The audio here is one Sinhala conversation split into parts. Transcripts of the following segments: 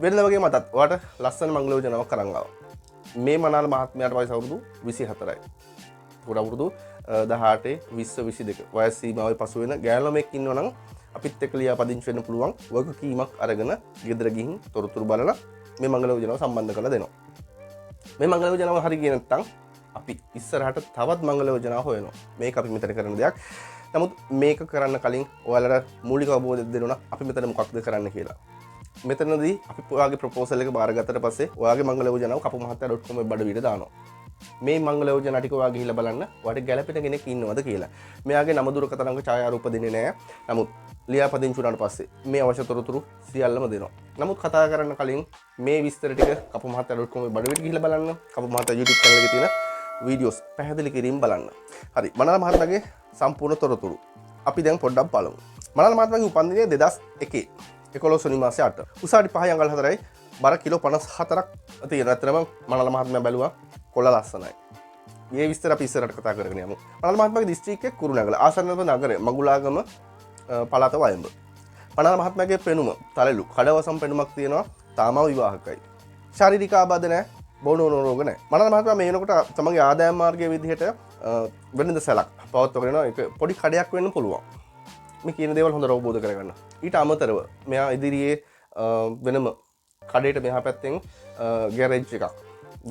වෙනද වගේ මතත් ඔයාට ලස්සන මංගල යෝජනාවක් කරන් ආවා. මේ මනාල මහත්මයාට වයස අවුරුදු 24යි. උඩ අවුරුදු 18 20 22 වයස් සීමාවේ පසු වෙන ගෑනු ළමෙක් ඉන්නවා නම් අපිත් එක්ක ලියාපදිංචි වෙන්න පුළුවන් වගකීමක් අරගෙන ගෙදර ගිහින් තොරතුරු බලලා මේ මංගල යෝජනාව සම්බන්ධ කරලා දෙනවා. මේ මංගල යෝජනාව හරි ගියේ නැත්නම් අපි ඉස්සරහට තවත් මංගල යෝජනා හොයනවා. මේක අපි මෙතන කරන දෙයක්. නමුත් මේක කරන්න කලින් ඔයාලට මූලික අවබෝධයක් දෙන්න අපි මෙතන මොකක්ද කරන්න කියලා. මෙතනදී අපි ඔයාගේ ප්‍රොපෝසල් එක බාරගත්තට පස්සේ ඔයාගේ මංගල යෝජනාව kapumahatta.com වෙබ් අඩවියට දානවා. මේ මංගල යෝජනා ටික ඔයා ගිහිල්ලා බලන්න ඔයාට ගැළපෙන කෙනෙක් ඉන්නවද කියලා. මෙයාගේ නම දුරකථන අංක ඡායාරූප දෙන්නේ නැහැ. නමුත් ලියාපදිංචි වුණාට පස්සේ මේ අවශ්‍ය තොරතුරු සියල්ලම දෙනවා. නමුත් කතා කරන්න කලින් මේ විස්තර ටික kapumahatta.com වෙබ් අඩවියට ගිහිල්ලා බලන්න. kapumahatta YouTube channel එකේ තියෙන වීඩියෝස් පැහැදිලි කිරීම බලන්න. හරි. මනාල මහත්මයාගේ සම්පූර්ණ තොරතුරු අපි දැන් පොඩ්ඩක් බලමු. මනාල මහත්මයාගේ උපන්දිනය 2001 11 වෙනි මාසේ 8. උසාවි 5 අඟල් 4යි බර කිලෝ 54ක් තියෙන. අතරම මනාල මහත්මයා බැලුවා කොළ ලස්සනයි. මේ විස්තර අපි ඉස්සරහට කතා කරගෙන යමු. මනාල මහත්මයාගේ දිස්ත්‍රික්කයේ කුරුණෑගල ආසන්නම නගරය මගුලාගම පළාත වයඹ. මනාල මහත්මයාගේ පෙනුම තලලු කඩවසම් පෙනුමක් තියෙනවා. තාමව විවාහකයි. ශාරීරික ආබාධ නැහැ. බොනෝන රෝග නැහැ. මනාල මහත්මයා මේ වෙනකොට තමන්ගේ ආදායම් මාර්ගයේ විදිහට වෙළඳ සැලක් පවත්වගෙන යනවා. ඒක පොඩි කඩයක් වෙන්න පුළුවන්. මේ කියන දේවල් හොඳට අවබෝධ කරගන්න. ඊට අමතරව මෙයා ඉදිරියේ වෙනම කඩේට මෙහා පැත්තෙන් ගෑරේජ් එකක්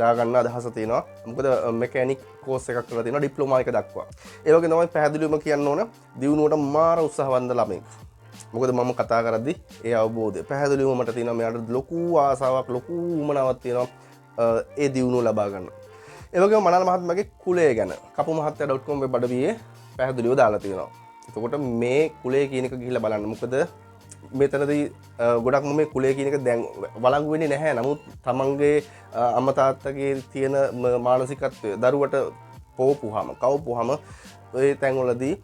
දාගන්න අදහස තියෙනවා. මොකද මෙකැනික් කෝස් එකක් කරලා තියෙනවා ඩිප්ලෝමා එක දක්වා. ඒ වගේ තමයි පැහැදිලිවම කියන්න ඕන දියුණුවට මාර උත්සාහවන්ත ළමෙක්. මොකද මම කතා කරද්දි ඒ අවබෝධය පැහැදිලිවම මට තියෙනවා. මෙයාට ලොකු ආසාවක් ලොකු උමනාවක් තියෙනවා ඒ දියුණුව ලබා ගන්න. ඒ වගේම මනාල මහත්මයාගේ කුලය ගැන kapumahatta.com වෙබ් අඩවියේ පැහැදිලිව දාලා තියෙනවා. එතකොට මේ කුලය කියන එක ගිහිල්ලා බලන්න. මොකද මෙතනදී ගොඩක්ම මේ කුලය කියන එක දැන් වළංගු වෙන්නේ නැහැ. නමුත් තමන්ගේ අම්මා තාත්තගේ තියෙන මානසිකත්වය දරුවට පොවපුවාම කවපුවාම ඒ තැන්වලදී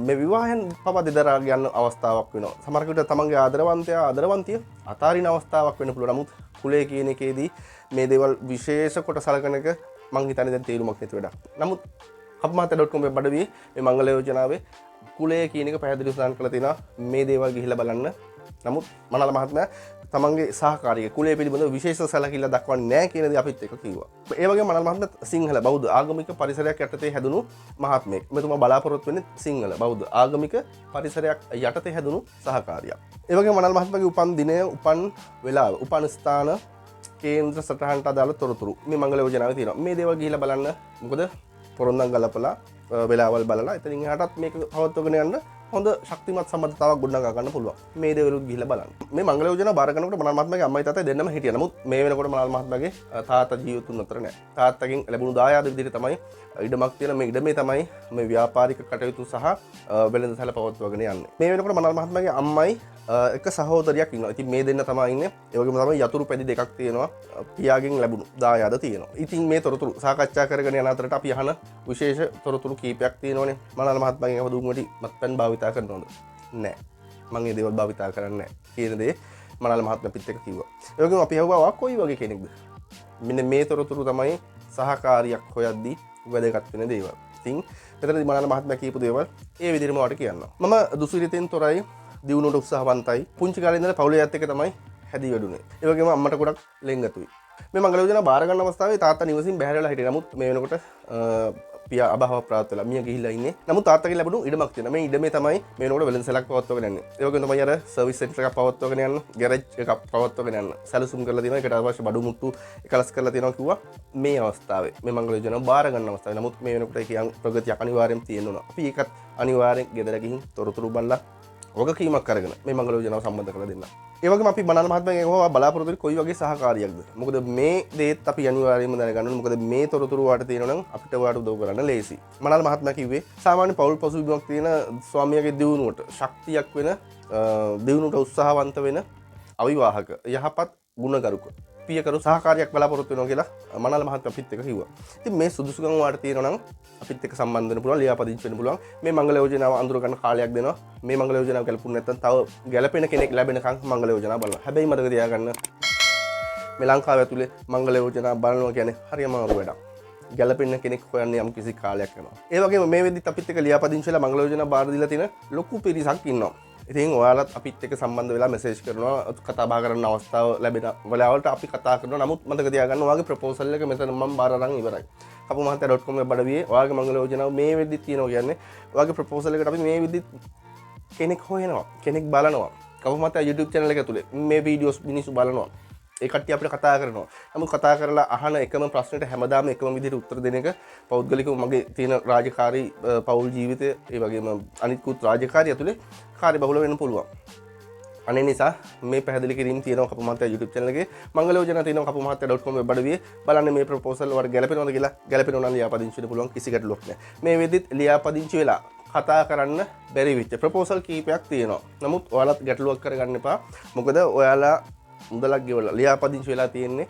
මේ විවාහයෙන් පවා දෙදරා යන අවස්ථාවක් වෙනවා. සමහර විට තමන්ගේ ආදරවන්තිය අතාරින අවස්ථාවක් වෙන්න පුළුවන්. නමුත් කුලය කියන එකේදී මේ දේවල් විශේෂ කොට සලකන එක මං හිතන්නේ දැන් තේරුමක් නැති වැඩක්. නමුත් kapumahatta.com වෙබ් අඩවියේ මේ මංගල යෝජනාවේ කුලය කියන එක පැහැදිලිව සඳහන් කරලා තියෙනවා. මේ දේවල් ගිහිල්ලා බලන්න. නමුත් මනාල මහත්මයා තමන්ගේ සහකාරිය කුලය පිළිබඳව විශේෂ සැලකිල්ල දක්වන්නේ නැහැ කියන දේ අපිත් එක්ක කිව්වා. ඒ වගේම මනාල මහත්මයා සිංහල බෞද්ධ ආගමික පරිසරයක් යටතේ හැදුණු මහත්මයෙක්. මෙතුමා බලාපොරොත්තු වෙන්නේ සිංහල බෞද්ධ ආගමික පරිසරයක් යටතේ හැදුණු සහකාරියක්. ඒ වගේම මනාල මහත්මයාගේ උපන් දිනය, උපන් වෙලාව, උපන් ස්ථාන කේන්ද්‍ර සටහනට අදාළ තොරතුරු මේ මංගල යෝජනාවේ තියෙනවා. මේ දේවල් ගිහිල්ලා බලන්න. මොකද පොරොන්දම් ගලපලා වෙලාවල් බලලා එතනින් එහාටත් මේක පවත්වගෙන යන්න හොඳ ශක්තිමත් සම්බන්ධතාවක් ගොඩනගා ගන්න පුළුවන්. මේ දේවලුත් ගිහිල්ලා බලන්න. මේ මංගල යෝජනාව බාර ගන්නකොට මනාල මහත්මයාගේ අම්මයි තාත්තයි දෙන්නම හිටියා. නමුත් මේ වෙනකොට මනාල මහත්මයාගේ තාත්තා ජීවිතුන් අතර නැහැ. තාත්තගෙන් ලැබුණු දායාද විදිහට තමයි ඉඩමක් තියෙන මේ ඉඩමේ තමයි මේ ව්‍යාපාරික කටයුතු සහ වෙළඳසැල පවත්වාගෙන යන්නේ. මේ වෙනකොට මනාල මහත්මයාගේ අම්මයි එක සහෝදරියක් ඉන්නවා. ඉතින් මේ දෙන්න තමයි ඉන්නේ. ඒ වගේම තමයි යතුරු පැදි දෙකක් තියෙනවා. පියාගෙන් ලැබුණු දායාද තියෙනවා. ඉතින් මේ තොරතුරු සාකච්ඡා කරගෙන යන අතරට අපි අහන විශේෂ තොරතුරු කීපයක් තියෙනවානේ. මනාල මහත්මයාගෙන් අහුදුම් වලට මත්පැන් භාවිතා කරනවද? නෑ. මම මේ දේවල් භාවිතා කරන්නේ නෑ කියන දේ මනාල මහත්මයා පිට එක කිව්වා. ඒ වගේම අපි අහුවා ඔයා කොයි වගේ කෙනෙක්ද? මෙන්න මේ තොරතුරු තමයි සහකාරියක් හොයද්දී වැදගත් වෙන දේවල්. ඉතින් මෙතනදී මනාල මහත්මයා කියපු දේවල් ඒ විදිහටම වට කියන්නවා. මම දුසිරිතෙන් තොරයි දියුණුවට උත්සාහවන්තයි. පුංචි කාලේ ඉඳලා පවුලේ ඇත් එක තමයි හැදී වැඩුණේ. ඒ වගේම අම්මට ගොඩක් ලෙන්ගතුයි. මේ මංගල යෝජනාව බාර ගන්න අවස්ථාවේ තාත්තා නිවසින් බැහැර වෙලා හිටියා. නමුත් මේ වෙනකොට පියා අභාව ප්‍රාප්ත වෙලා මිය ගිහිල්ලා ඉන්නේ. නමුත් තාත්තගෙන් ලැබුණු ඉඩමක් තියෙනවා. මේ ඉඩමේ තමයි මේ වෙනකොට වෙළඳසැලක් පවත්වාගෙන යන්නේ. ඒ වගේම තමයි අර සර්විස් සෙන්ටර් එකක් පවත්වාගෙන යන්න, ගෑරේජ් එකක් පවත්වාගෙන යන්න සැලසුම් කරලා තියෙනවා. ඒකට අවශ්‍ය බඩු මුට්ටු එකලස් කරලා තියෙනවා කිව්වා. මේ අවස්ථාවේ මේ මංගල යෝජනාව බාර ගන්න අවස්ථාවේ. නමුත් මේ වෙනකොට ඒකේ ප්‍රගතියක් අනිවාර්යෙන් තියෙන්න ඕන. අපි ඒකත් අනිවාර්යෙන් ගෙදර ගිහින් තොරතුරු බලලා වගකීමක් අරගෙන මේ මංගල යෝජනාව සම්බන්ධ කරලා දෙන්න. ඒ වගේම අපි මනාල මහත්මයාගෙන් අහුවා බලාපොරොත්තු වෙන්නේ කොයි වගේ සහකාරියක්ද? මොකද මේ දේත් අපි අනිවාර්යයෙන්ම දැනගන්න ඕනේ. මොකද මේ තොරතුරු වාට තියෙනවා නම් අපිට වාට උදව් කරන්න ලේසි. මනාල මහත්මයා කිව්වේ සාමාන්‍ය පෞල් පසුබිමක් තියෙන ස්වාමියාගේ දියුණුවට ශක්තියක් වෙන දියුණුවට උත්සාහවන්ත වෙන අවිවාහක යහපත් ගුණගරුක පියකරු සහකාරියක් බලාපොරොත්තු වෙනවා කියලා මනාල මහත්මයා අපිත් එක්ක කිව්වා. ඉතින් මේ සුදුසුකම් වාට තියෙනවා නම් අපිත් එක්ක සම්බන්ධ වෙන්න පුළුවන්, ලියාපදිංචි වෙන්න පුළුවන්. මේ මංගල යෝජනාව අඳුර ගන්න කාලයක් දෙනවා. මේ මංගල යෝජනාව ගැලපුණ නැත්නම් තව ගැලපෙන කෙනෙක් ලැබෙනකන් මංගල යෝජනාව බලනවා. හැබැයි මතක තියාගන්න මේ ලංකාව ඇතුලේ මංගල යෝජනාව බලනවා කියන්නේ හරියම අමාරු වැඩක්. ගැලපෙන කෙනෙක් හොයන්නේ යම් කිසි කාලයක් යනවා. ඒ වගේම මේ වෙද්දිත් අපිත් එක්ක ලියාපදිංචි වෙලා මංගල යෝජනාව බාර දීලා තියෙන ලොකු පිරිසක් ඉන්නවා. ඉතින් ඔයාලත් අපිත් එක්ක සම්බන්ධ වෙලා මෙසේජ් කරනවා කතා බහ කරන්න අවස්ථාව ලැබෙන වෙලාවලට අපි කතා කරනවා. නමුත් මතක තියාගන්න ඔයාගේ ප්‍රොපෝසල් එක මෙතන මම බාර අරන් ඉවරයි. kapumahatya.com වෙබ් අඩවියේ ඔයාගේ මංගල යෝජනාව මේ වෙද්දි තියෙනවා කියන්නේ ඔයාගේ ප්‍රොපෝසල් එකට අපි මේ වෙද්දි කෙනෙක් හොයනවා කෙනෙක් බලනවා. kapumahatya YouTube channel එක ඇතුලේ මේ වීඩියෝස් මිනිස්සු බලනවා. ඒ කට්ටිය අපිට කතා කරනවා. නමුත් කතා කරලා අහන එකම ප්‍රශ්නෙට හැමදාම එකම විදිහට උත්තර දෙන එක පෞද්ගලිකව මගේ තියෙන රාජකාරී පෞල් ජීවිතය ඒ වගේම අනිත්කුත් රාජකාරිය ඇතුලේ කාර්යබහුල වෙන්න පුළුවන්. අනේ නිසා මේ පැහැදිලි කිරීම තියෙනවා kapumahatya YouTube channel එකේ මංගල යෝජනා තියෙනවා kapumahatya.com වෙබ් අඩවියේ බලන්න මේ ප්‍රොපෝසල් වල ගැලපෙනවද කියලා ගැලපෙනවා නම් ලියාපදිංචි වෙන්න පුළුවන් කිසි ගැටලුවක් නැහැ. මේ වෙද්දිත් ලියාපදිංචි වෙලා කතා කරන්න බැරි වෙච්ච ප්‍රොපෝසල් කීපයක් තියෙනවා. නමුත් ඔයාලත් ගැටලුවක් කරගන්න එපා. මොකද ඔයාලා මුදලක් ගෙවලා ලියාපදිංචි වෙලා තියෙන්නේ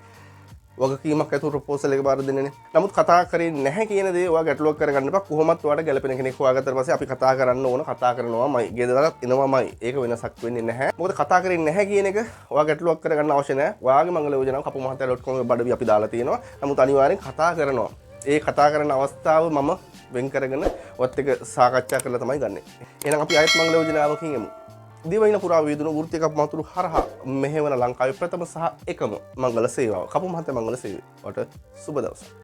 වගකීමක් ඇතුව ප්‍රොපෝසල් එක බාර දෙන්නනේ. නමුත් කතා කරේ නැහැ කියන දේ ඔයා ගැටලුවක් කරගන්න එපා. කොහොමත් ඔයාලට ගැලපෙන කෙනෙක් හොයාගත්තට පස්සේ අපි කතා කරන්න ඕන කතා කරනවාමයි. ගෙදරට එනවාමයි. ඒක වෙනසක් වෙන්නේ නැහැ. මොකද කතා කරේ නැහැ කියන එක ඔයා ගැටලුවක් කරගන්න අවශ්‍ය නැහැ. ඔයාගේ මංගල යෝජනාව kapumahatya.com වෙබ් අඩවිය අපි දාලා තියෙනවා. නමුත් අනිවාර්යෙන් කතා කරනවා. ඒ කතා කරන අවස්ථාව මම වෙන් කරගෙන ඔයත් එක්ක සාකච්ඡා කරලා තමයි ගන්නෙ. එහෙනම් අපි ආයෙත් මංගල යෝජනාවකින් එමු. දිවයින පුරා වේදුණු වෘත්තීය කපු මහතුරු හරහා මෙහෙවන ලංකාවේ ප්‍රථම සහ එකම මංගල සේවාව kapumahatya මංගල සේවය. ඔට සුබ දවසක්.